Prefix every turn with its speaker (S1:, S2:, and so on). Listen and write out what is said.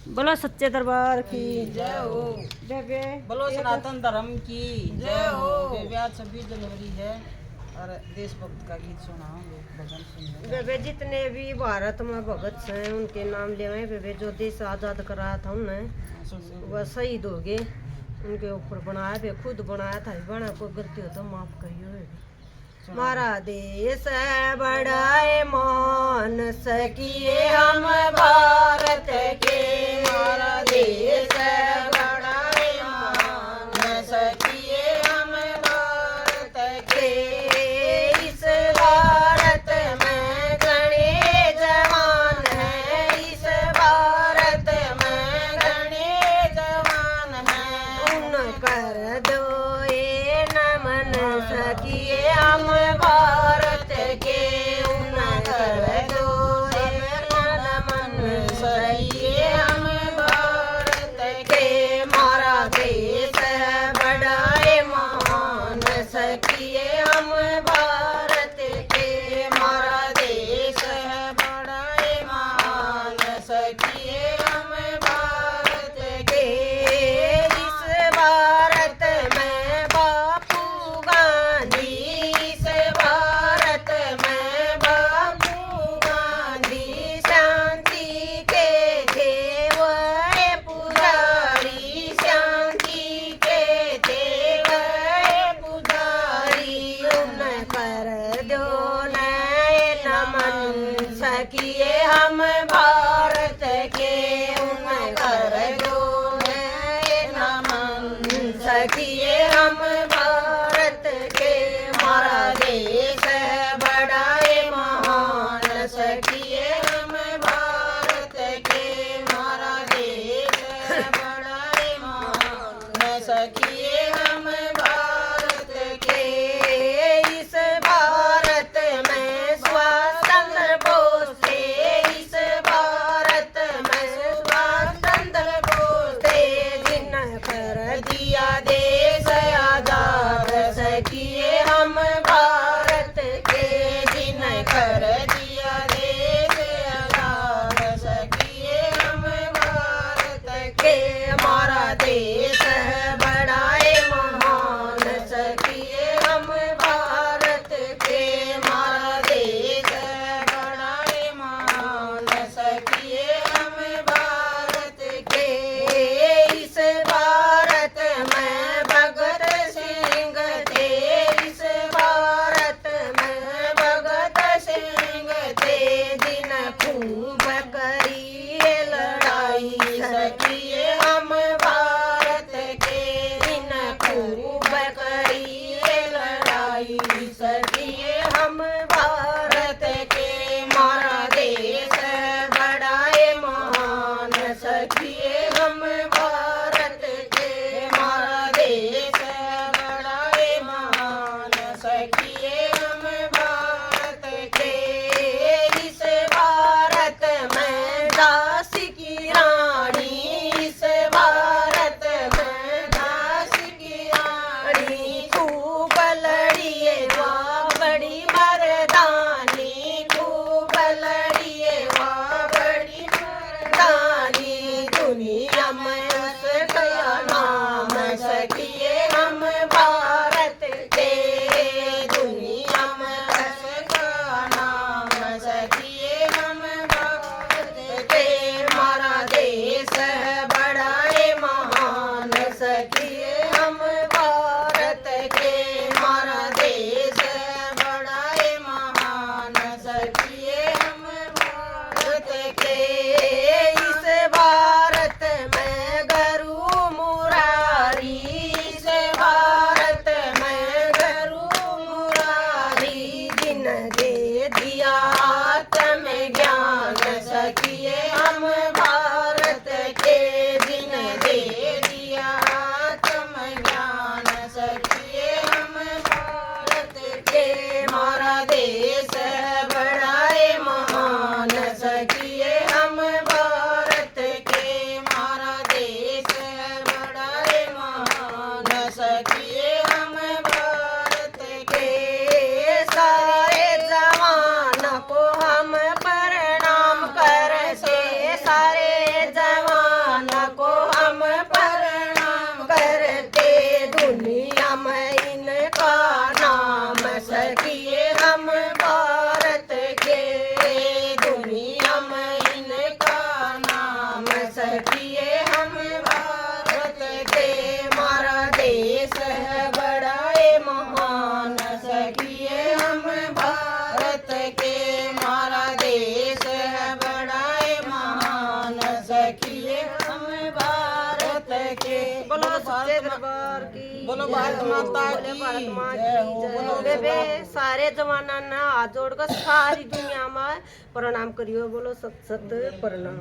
S1: बोलो सच्चे दरबार की
S2: जय हो।
S1: बेबे
S2: बोलो सनातन धर्म की जय हो। बेबे आज 26 जनवरी है और देशभक्त का गीत सुनाओगे, भजन सुनिए।
S1: बेबे जितने भी भारत में भगत हैं उनके नाम ले आए। बेबे जो देश आजाद कराया था उन्हें वह शहीद हो गए, उनके ऊपर बनाया बे खुद बनाया था। बना कोई गलती हो तो माफ करियो बेबे। हमारा देश है बड़ा मान सकिए हम भारत के। हमारा देश है बड़ा मान सकिए हम भारत के। इस भारत में घने जवान हैं, इस भारत में घने जवान हैं। उन कर दो ये नमन सकिए हम भारत के। उन कर दो ये नमन सकिए हम भारत के। हमारा देश है बड़ा महान सकिए हम भारत के। हमारा देश है बड़ा महान सकिए हम भारत के। इस भारत में बापू गांधी, इस भारत में बापू गांधी शांति के थे वह पुजारी। शांति के थे वह पुजारी। उन कर दो नए नमन सकिए हम भारत के। उन कर दो नए नमन सकिए हम भारत के। हमारा देश है बड़ा महान सकिए हम भारत के। हमारा देश है बड़ा महान सकिए हम भारत के। इस भारत में सुभाष चंद्र बोस थे, इस भारत में सुभाष चंद्र बोस थे। जिन्हें कर दिया देश आजाद सकिए हम भारत के। जिन्हें कर दिया देश आजाद सकिए हम भारत के। हमारा देश है बड़ा महान सकिए हम भारत के। हमारा देश है बड़ा महान सकिए हम भारत के। इस भारत में भगत सिंह थे, इस भारत में भगत सिंह थे। जिन खूब करी लड़ाई सकिए हम भारत के। जिन खूब करी लड़ाई सकिए हम भारत के। हमारा देश है बड़ा महान सकिए हम भारत के। हमारा देश है बड़ा महान सकिए हम भारत के। इस भारत में दासी की रानी, इस भारत में दासी की रानी खूब लड़िए वाह बड़ी मर्दानी। खूब लड़िए वाह बड़ी मर्दानी। दुनिया में उसका नाम सकिए हम भारत के। दुनिया में उसका नाम सकिए हम भारत के। हमारा देश है बड़ा महान सकिए हम भारत के। हमारा देश है बड़ा महान सकिए हम भारत के। इस भारत में
S2: भारत माता
S1: बोले
S2: की
S1: भारत माँ
S2: जय
S1: की
S2: हो,
S1: जय
S2: बोलो
S1: हो। बेबे सारे जमाना ना हाथ जोड़कर सारी दुनिया में प्रणाम करियो, बोलो सत सत प्रणाम।